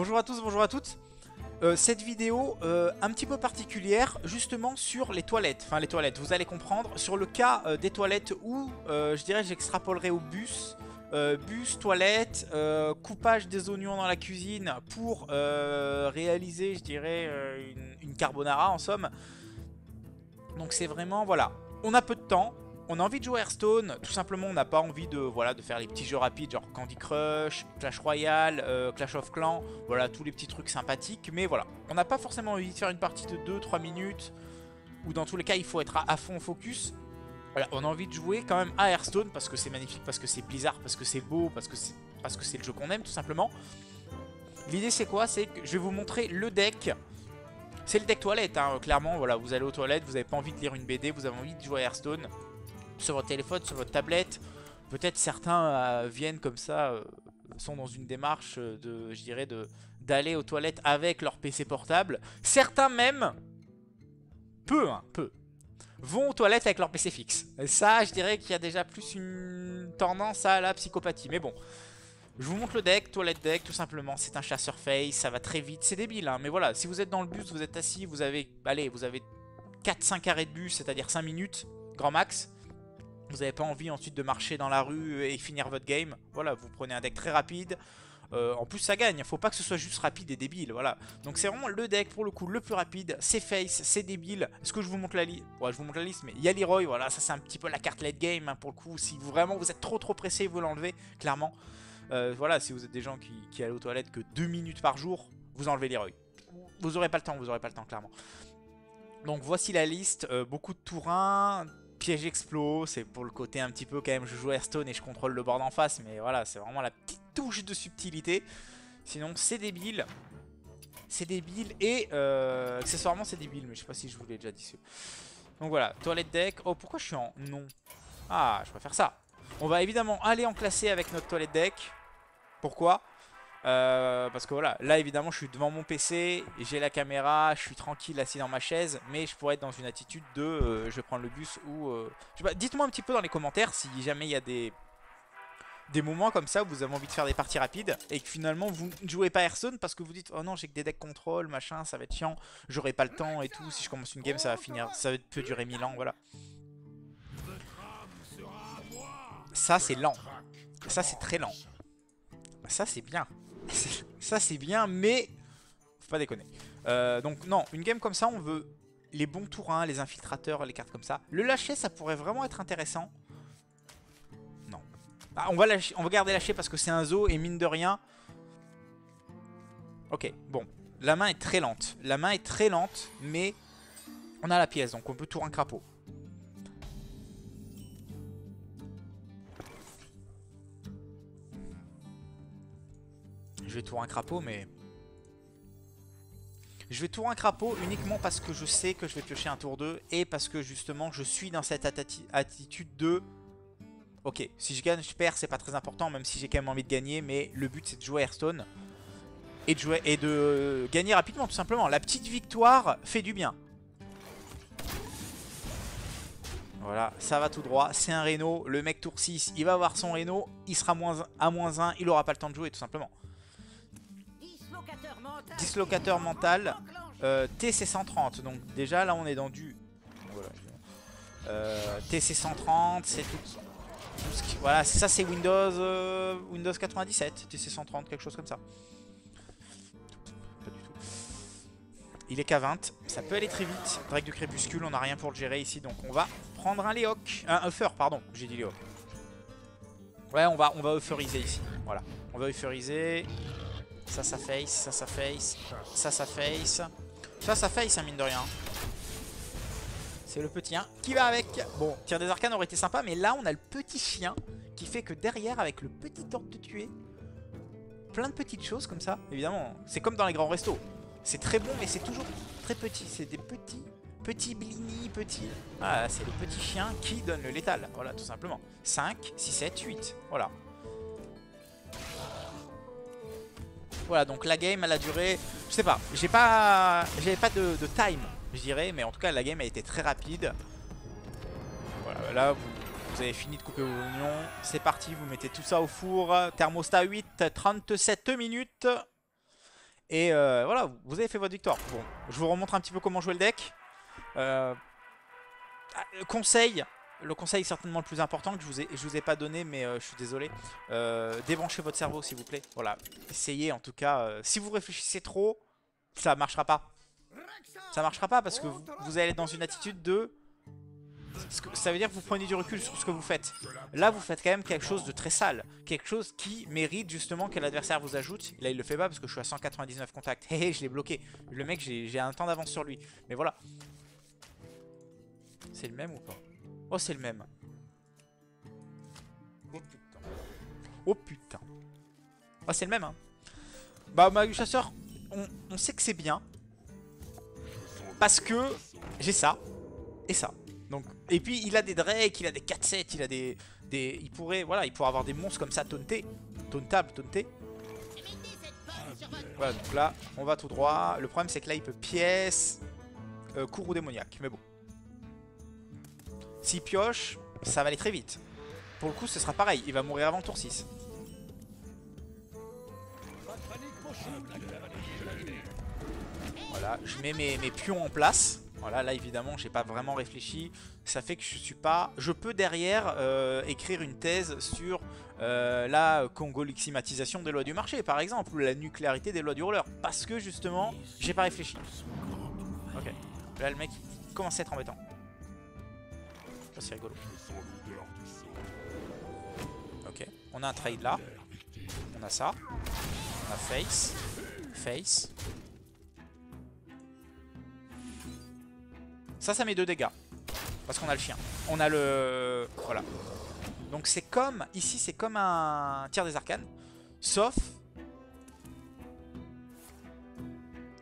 Bonjour à tous, bonjour à toutes. Cette vidéo un petit peu particulière justement sur les toilettes. Enfin les toilettes, vous allez comprendre. Sur le cas des toilettes où je dirais j'extrapolerai au bus. Bus, toilette, coupage des oignons dans la cuisine pour réaliser je dirais une carbonara en somme. Donc c'est vraiment voilà. On a peu de temps. On a envie de jouer à Hearthstone, tout simplement on n'a pas envie de, voilà, de faire les petits jeux rapides genre Candy Crush, Clash Royale, Clash of Clans, voilà tous les petits trucs sympathiques. Mais voilà, on n'a pas forcément envie de faire une partie de 2-3 minutes, ou dans tous les cas il faut être à fond focus. Voilà, on a envie de jouer quand même à Hearthstone parce que c'est magnifique, parce que c'est Blizzard, parce que c'est beau, parce que c'est le jeu qu'on aime tout simplement. L'idée c'est quoi? C'est que je vais vous montrer le deck. C'est le deck toilette, hein, clairement, voilà, vous allez aux toilettes, vous n'avez pas envie de lire une BD, vous avez envie de jouer à Hearthstone. Sur votre téléphone, sur votre tablette. Peut-être certains viennent comme ça, sont dans une démarche de, je dirais, d'aller aux toilettes avec leur PC portable. Certains même, peu, vont aux toilettes avec leur PC fixe. Et ça, je dirais qu'il y a déjà plus une tendance à la psychopathie. Mais bon, je vous montre le deck, toilette deck, tout simplement. C'est un chasseur face, ça va très vite. C'est débile, hein, mais voilà. Si vous êtes dans le bus, vous êtes assis, vous avez, allez, vous avez 4-5 arrêts de bus, c'est-à-dire 5 minutes, grand max. Vous n'avez pas envie ensuite de marcher dans la rue et finir votre game. Voilà, vous prenez un deck très rapide. En plus ça gagne, faut pas que ce soit juste rapide et débile, voilà. Donc c'est vraiment le deck pour le coup le plus rapide. C'est face, c'est débile. Est-ce que je vous montre la liste? Ouais, je vous montre la liste, mais il y a Leroy, voilà, ça c'est un petit peu la carte late game, hein, pour le coup. Si vraiment vous êtes trop pressé, vous l'enlevez, clairement. Voilà, si vous êtes des gens qui allent aux toilettes que 2 minutes par jour, vous enlevez Leroy. Vous aurez pas le temps, clairement. Donc voici la liste, beaucoup de tour 1, piège explos, c'est pour le côté un petit peu quand même je joue à Hearthstone et je contrôle le board en face, mais voilà, c'est vraiment la petite touche de subtilité. Sinon c'est débile et accessoirement c'est débile, mais je sais pas si je vous l'ai déjà dit. Donc voilà, toilette deck. Oh, pourquoi je suis en non? Ah, je préfère ça. On va évidemment aller en classé avec notre toilette deck. Pourquoi? Parce que voilà, là évidemment je suis devant mon PC, j'ai la caméra, je suis tranquille assis dans ma chaise, mais je pourrais être dans une attitude de je vais prendre le bus ou je sais pas, dites-moi un petit peu dans les commentaires si jamais il y a des moments comme ça où vous avez envie de faire des parties rapides et que finalement vous ne jouez pas Hearthstone parce que vous dites oh non j'ai que des decks contrôle machin, ça va être chiant, j'aurai pas le temps et tout, si je commence une game ça va finir, ça peut durer 1000 ans, voilà. Ça c'est lent, ça c'est très lent, ça c'est bien. Ça c'est bien, mais faut pas déconner. Donc non, une game comme ça, on veut les bons tours 1, les infiltrateurs, les cartes comme ça. Le lâcher, ça pourrait vraiment être intéressant. Non. Ah, on va garder lâcher parce que c'est un zoo et mine de rien. Ok, bon. La main est très lente. La main est très lente, mais on a la pièce, donc on peut tour un crapaud. Je vais tour un crapaud, mais... Je vais tour un crapaud uniquement parce que je sais que je vais piocher un tour 2 et parce que justement je suis dans cette attitude de... Ok, si je gagne, je perds, c'est pas très important, même si j'ai quand même envie de gagner, mais le but c'est de jouer Hearthstone et de gagner rapidement tout simplement. La petite victoire fait du bien. Voilà, ça va tout droit, c'est un Reno, le mec tour 6, il va avoir son Reno, il sera à -1, il aura pas le temps de jouer tout simplement. Dislocateur mental, TC 130, donc déjà là on est dans du... Voilà. TC 130, c'est tout ce qui... Voilà, ça c'est Windows 97, TC 130, quelque chose comme ça. Pas du tout. Il est qu'à 20, ça peut aller très vite. Drake du crépuscule, on n'a rien pour le gérer ici, donc on va prendre un Léoc. Un Uffer, pardon, j'ai dit Léoc. Ouais, on va euphoriser ici, voilà. On va euphoriser... Ça face, ça face, ça face. Ça face, hein, mine de rien. C'est le petit 1 qui va avec. Bon, tir des arcanes aurait été sympa, mais là on a le petit chien qui fait que derrière, avec le petit ordre de tuer, plein de petites choses comme ça. Évidemment, c'est comme dans les grands restos. C'est très bon, mais c'est toujours très petit. C'est des petits blinis, petits. Ah, c'est le petit chien qui donne le létal. Voilà, tout simplement. 5, 6, 7, 8. Voilà. Voilà, donc la game elle a duré, je sais pas, j'avais pas de time, je dirais, mais en tout cas la game a été très rapide. Voilà, là vous avez fini de couper vos oignons, c'est parti, vous mettez tout ça au four, thermostat 8, 37 minutes. Et voilà, vous avez fait votre victoire. Bon, je vous remontre un petit peu comment jouer le deck. Conseil, le conseil certainement le plus important que je vous ai pas donné, mais je suis désolé. Débranchez votre cerveau s'il vous plaît. Voilà, essayez en tout cas. Si vous réfléchissez trop, ça marchera pas. Ça marchera pas parce que vous allez être dans une attitude de... Ça veut dire que vous prenez du recul sur ce que vous faites. Là, vous faites quand même quelque chose de très sale. Quelque chose qui mérite justement que l'adversaire vous ajoute. Là, il le fait pas parce que je suis à 199 contacts. Hé hé, je l'ai bloqué. Le mec, j'ai un temps d'avance sur lui. Mais voilà. C'est le même ou pas? Oh, c'est le même. Oh putain. Oh putain. Oh, c'est le même, hein. Bah, Magus Chasseur, on sait que c'est bien. Parce que j'ai ça. Et ça. Donc, et puis il a des Drake, il a des 4-7, il a des... Il pourrait avoir des monstres comme ça tauntés. Tauntés. Voilà, donc là, on va tout droit. Le problème, c'est que là, il peut pièce, courroux démoniaque. Mais bon. S'il pioche, ça va aller très vite. Pour le coup, ce sera pareil. Il va mourir avant tour 6. Voilà, je mets mes pions en place. Voilà, là évidemment j'ai pas vraiment réfléchi. Ça fait que je suis pas... Je peux derrière écrire une thèse sur la congoluximatisation des lois du marché par exemple, ou la nucléarité des lois du roller. Parce que justement, j'ai pas réfléchi. Ok, là le mec il commence à être embêtant. Ça c'est rigolo. Ok, on a un trade là. On a ça. On a face. Face. Ça met 2 dégâts. Parce qu'on a le chien. On a le... Voilà. Donc c'est comme... Ici c'est comme un tir des arcanes. Sauf...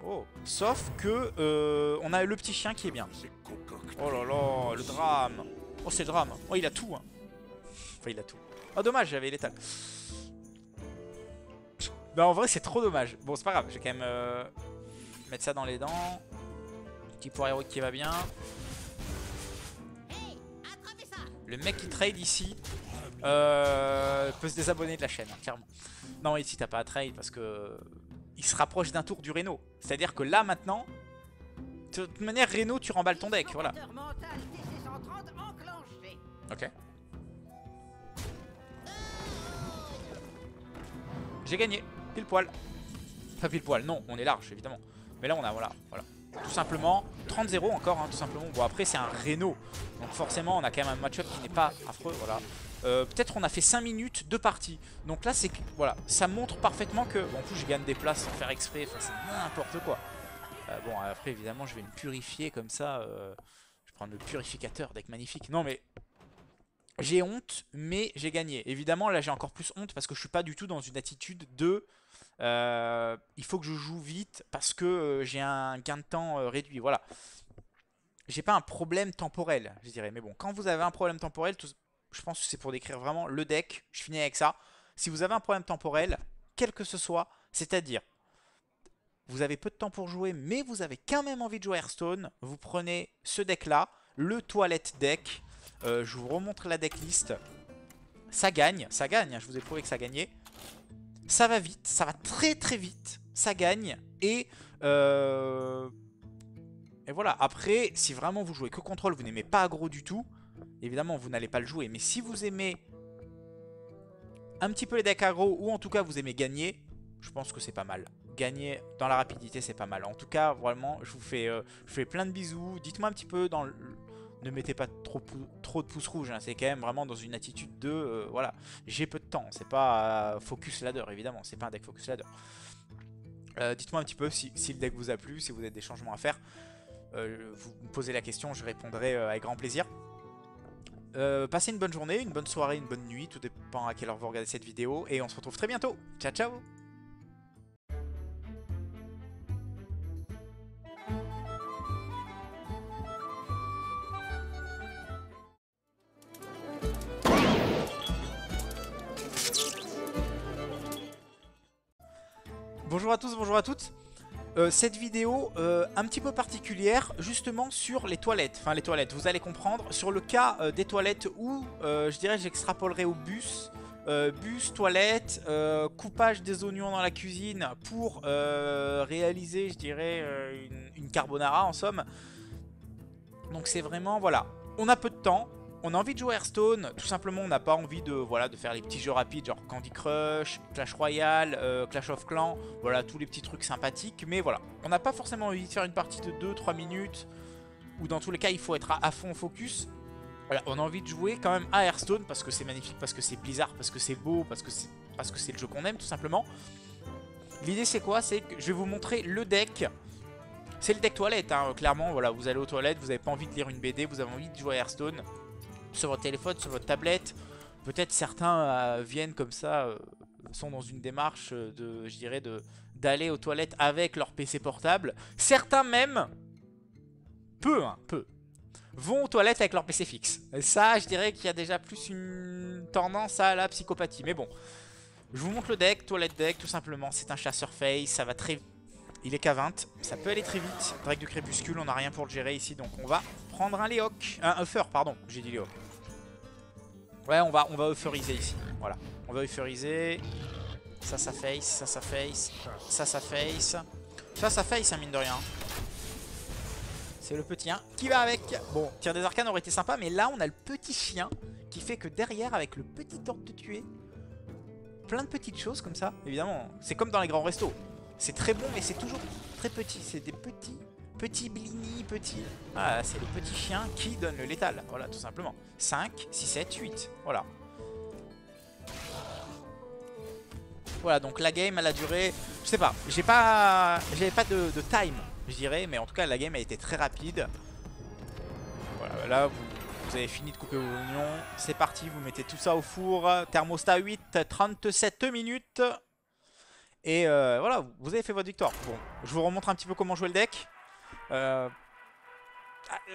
Oh. Sauf que... on a le petit chien qui est bien. Oh là là, le drame. Oh c'est le drame. Oh il a tout. Hein. Enfin il a tout. Oh dommage, j'avais l'étal. Bah en vrai c'est trop dommage. Bon c'est pas grave, je vais quand même mettre ça dans les dents. Petit pouvoir héroïque qui va bien. Le mec qui trade ici peut se désabonner de la chaîne, hein, clairement. Non, ici t'as pas à trade parce que il se rapproche d'un tour du Reno. C'est-à-dire que là maintenant, de toute manière, Reno, tu remballes ton deck, voilà. Ok. J'ai gagné, pile poil. Enfin pile poil, non, on est large évidemment. Mais là on a, voilà. Tout simplement, 30-0 encore, hein, tout simplement. Bon après c'est un Reno, donc forcément on a quand même un match-up qui n'est pas affreux, voilà. Peut-être on a fait 5 minutes de partie. Donc là c'est que, voilà, ça montre parfaitement que... Bon en plus je gagne des places sans faire exprès, enfin c'est n'importe quoi. Bon après évidemment je vais me purifier comme ça. Je vais prendre le purificateur, deck magnifique. Non mais... J'ai honte, mais j'ai gagné. Évidemment là j'ai encore plus honte parce que je suis pas du tout dans une attitude de... il faut que je joue vite parce que j'ai un gain de temps réduit. Voilà. J'ai pas un problème temporel, je dirais. Mais bon, quand vous avez un problème temporel, je pense que c'est pour décrire vraiment le deck. Je finis avec ça. Si vous avez un problème temporel, quel que ce soit, c'est-à-dire vous avez peu de temps pour jouer, mais vous avez quand même envie de jouer Hearthstone, vous prenez ce deck-là, le toilette deck. Je vous remontre la decklist. Ça gagne, hein, je vous ai prouvé que ça gagnait. Ça va vite, ça va très très vite, ça gagne. Et voilà, après, si vraiment vous jouez que contrôle, vous n'aimez pas aggro du tout, évidemment vous n'allez pas le jouer. Mais si vous aimez un petit peu les decks aggro, ou en tout cas vous aimez gagner, je pense que c'est pas mal. Gagner dans la rapidité c'est pas mal. En tout cas, vraiment, je vous fais plein de bisous. Dites-moi un petit peu dans le... Ne mettez pas trop de pouces rouges, hein. C'est quand même vraiment dans une attitude de... voilà, j'ai peu de temps. C'est pas focus ladder, évidemment. C'est pas un deck focus ladder. Dites-moi un petit peu si le deck vous a plu, si vous avez des changements à faire. Vous me posez la question, je répondrai avec grand plaisir. Passez une bonne journée, une bonne soirée, une bonne nuit. Tout dépend à quelle heure vous regardez cette vidéo. Et on se retrouve très bientôt. Ciao, ciao! Bonjour à tous, bonjour à toutes. Cette vidéo un petit peu particulière justement sur les toilettes. Enfin les toilettes, vous allez comprendre. Sur le cas des toilettes où je dirais j'extrapolerai au bus bus, toilette, coupage des oignons dans la cuisine pour réaliser, je dirais, une carbonara en somme. Donc c'est vraiment, voilà, on a peu de temps. On a envie de jouer à Hearthstone, tout simplement on n'a pas envie de, voilà, de faire les petits jeux rapides genre Candy Crush, Clash Royale, Clash of Clans, voilà tous les petits trucs sympathiques. Mais voilà, on n'a pas forcément envie de faire une partie de 2-3 minutes, ou dans tous les cas il faut être à fond focus. Voilà, on a envie de jouer quand même à Hearthstone parce que c'est magnifique, parce que c'est Blizzard, parce que c'est beau, parce que c'est le jeu qu'on aime tout simplement. L'idée c'est quoi? C'est que je vais vous montrer le deck. C'est le deck toilette, hein, clairement, voilà, vous allez aux toilettes, vous n'avez pas envie de lire une BD, vous avez envie de jouer à Hearthstone. Sur votre téléphone, sur votre tablette. Peut-être certains viennent comme ça, sont dans une démarche de, je dirais, d'aller aux toilettes avec leur PC portable. Certains même, peu, vont aux toilettes avec leur PC fixe. Et ça, je dirais qu'il y a déjà plus une tendance à la psychopathie. Mais bon, je vous montre le deck, toilette deck, tout simplement. C'est un chasseur face, ça va très vite. Il est K20, ça peut aller très vite. Drake de crépuscule, on n'a rien pour le gérer ici, donc on va prendre un Léoc. Un Uffer, pardon, j'ai dit Léoc. Ouais, on va euphoriser ici. Voilà, on va euphoriser. Ça face, ça face, ça face. Ça face, hein, mine de rien. C'est le petit 1 qui va avec. Bon, tir des arcanes aurait été sympa, mais là on a le petit chien qui fait que derrière, avec le petit ordre de tuer, plein de petites choses comme ça. Évidemment, c'est comme dans les grands restos. C'est très bon, mais c'est toujours très petit. C'est des petits blini, petits. Ah, c'est le petit chien qui donne le létal. Voilà, tout simplement. 5, 6, 7, 8. Voilà. Voilà, donc la game, elle a duré... Je sais pas, j'avais pas de time, je dirais. Mais en tout cas, la game a été très rapide. Voilà, là, vous avez fini de couper vos oignons. C'est parti, vous mettez tout ça au four. Thermostat 8, 37 minutes. Et voilà, vous avez fait votre victoire. Bon, je vous remontre un petit peu comment jouer le deck. Le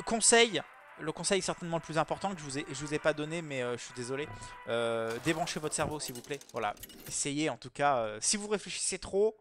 conseil certainement le plus important que je vous ai pas donné, mais je suis désolé. Débranchez votre cerveau s'il vous plaît. Voilà, essayez en tout cas. Si vous réfléchissez trop,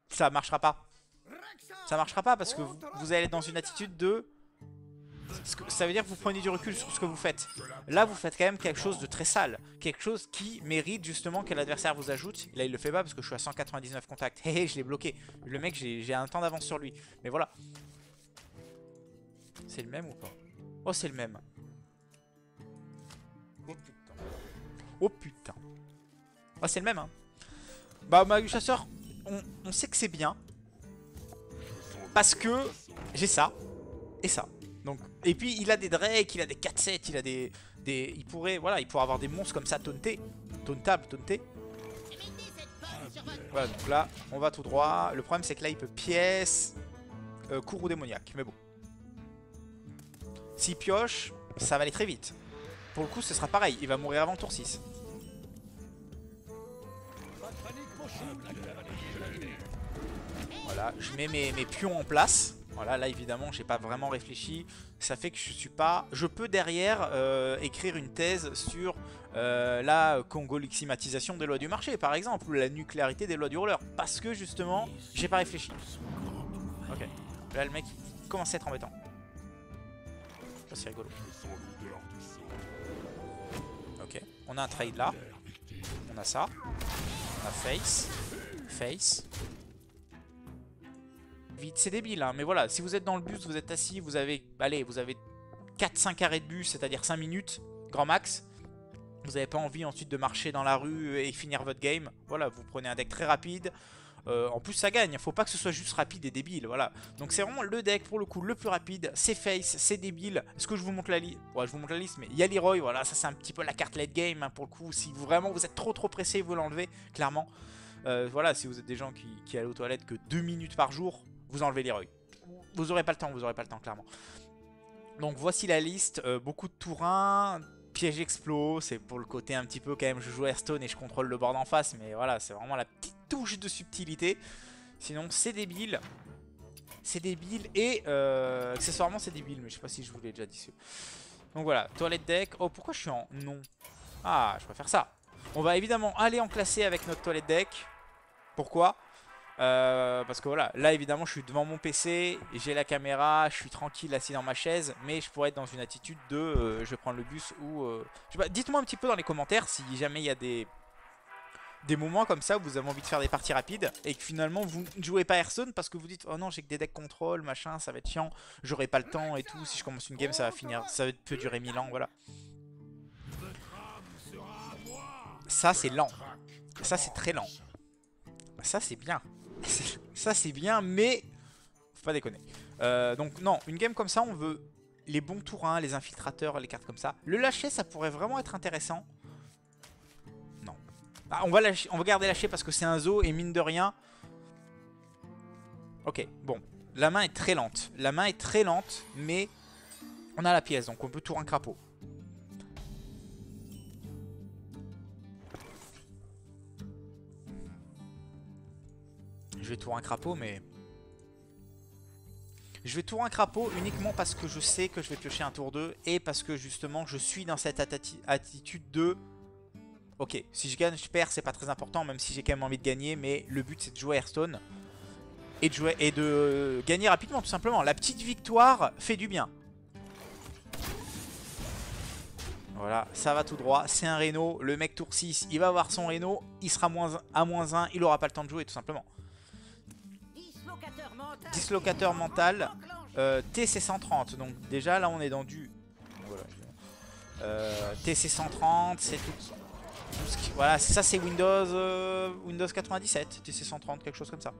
ça marchera pas. Ça marchera pas parce que vous allez être dans une attitude de... Ça veut dire que vous prenez du recul sur ce que vous faites. Là vous faites quand même quelque chose de très sale. Quelque chose qui mérite justement que l'adversaire vous ajoute. Là il le fait pas parce que je suis à 199 contacts. Hé hé, je l'ai bloqué. Le mec, j'ai un temps d'avance sur lui. Mais voilà. C'est le même ou pas? Oh, c'est le même. Oh putain. Oh putain. Oh, c'est le même, hein. Bah, Magus Chasseur, on sait que c'est bien. Parce que j'ai ça. Et ça. Donc, et puis, il a des Drake, il a des 4-7, il a des... Il pourrait avoir des monstres comme ça tauntés. Tauntés. Voilà, donc là, on va tout droit. Le problème, c'est que là, il peut pièce, courroux démoniaque. Mais bon. S'il pioche, ça va aller très vite. Pour le coup, ce sera pareil. Il va mourir avant tour 6. Voilà, je mets mes pions en place. Voilà, là évidemment, j'ai pas vraiment réfléchi. Ça fait que je suis pas... Je peux derrière écrire une thèse sur la congoliximatisation des lois du marché, par exemple, ou la nucléarité des lois du roller. Parce que justement, j'ai pas réfléchi. Ok. Là, le mec, il commence à être embêtant. C'est rigolo. Ok, on a un trade là. On a ça. On a face. Vite, c'est débile, hein. Mais voilà, si vous êtes dans le bus, vous êtes assis, vous avez 4-5 arrêts de bus, c'est-à-dire 5 minutes, grand max. Vous n'avez pas envie ensuite de marcher dans la rue et finir votre game. Voilà, vous prenez un deck très rapide. En plus ça gagne, faut pas que ce soit juste rapide et débile, voilà. Donc c'est vraiment le deck pour le coup le plus rapide, c'est face, c'est débile. Est-ce que je vous montre la liste? Ouais, je vous montre la liste, mais il y a Leroy, voilà, ça c'est un petit peu la carte late game, hein, pour le coup. Si vraiment vous êtes trop pressé, vous l'enlevez, clairement. Voilà, si vous êtes des gens qui allent aux toilettes que 2 minutes par jour, vous enlevez Leroy. Vous aurez pas le temps, clairement. Donc voici la liste, beaucoup de tour 1, piège explos, c'est pour le côté un petit peu quand même, je joue Hearthstone et je contrôle le board en face, mais voilà, c'est vraiment la petite touche de subtilité. Sinon c'est débile. C'est débile et accessoirement c'est débile, mais je sais pas si je vous l'ai déjà dit. Donc voilà, toilette deck. Oh, pourquoi je suis en non? Ah, je préfère ça. On va évidemment aller en classé avec notre toilette deck. Pourquoi? Parce que voilà, là évidemment je suis devant mon PC, j'ai la caméra, je suis tranquille assis dans ma chaise, mais je pourrais être dans une attitude de je vais prendre le bus ou... Dites-moi un petit peu dans les commentaires si jamais il y a des des moments comme ça où vous avez envie de faire des parties rapides et que finalement vous ne jouez pas Hearthstone parce que vous dites oh non j'ai que des decks contrôle machin ça va être chiant, j'aurai pas le temps et tout, si je commence une game ça va finir, ça peut durer 1000 ans voilà. Ça c'est lent, ça c'est très lent, ça c'est bien, ça c'est bien mais faut pas déconner. Donc non, une game comme ça on veut les bons tours 1, les infiltrateurs, les cartes comme ça. Le lâcher ça pourrait vraiment être intéressant. Non. Ah, on va garder lâcher parce que c'est un zoo et mine de rien. Ok, bon. La main est très lente. La main est très lente, mais on a la pièce, donc on peut tour un crapaud. Je vais tour un crapaud, mais... Je vais tour un crapaud uniquement parce que je sais que je vais piocher un tour 2 et parce que justement je suis dans cette attitude de... Ok, si je gagne, je perds, c'est pas très important, même si j'ai quand même envie de gagner, mais le but c'est de jouer Hearthstone et de gagner rapidement tout simplement. La petite victoire fait du bien. Voilà, ça va tout droit, c'est un Reno, le mec tour 6, il va avoir son Reno, il sera à -1, il aura pas le temps de jouer tout simplement. Dislocateur mental, TC 130, donc déjà là on est dans du... Voilà. TC 130, c'est tout ce qui... Voilà, ça c'est Windows 97, TC 130, quelque chose comme ça.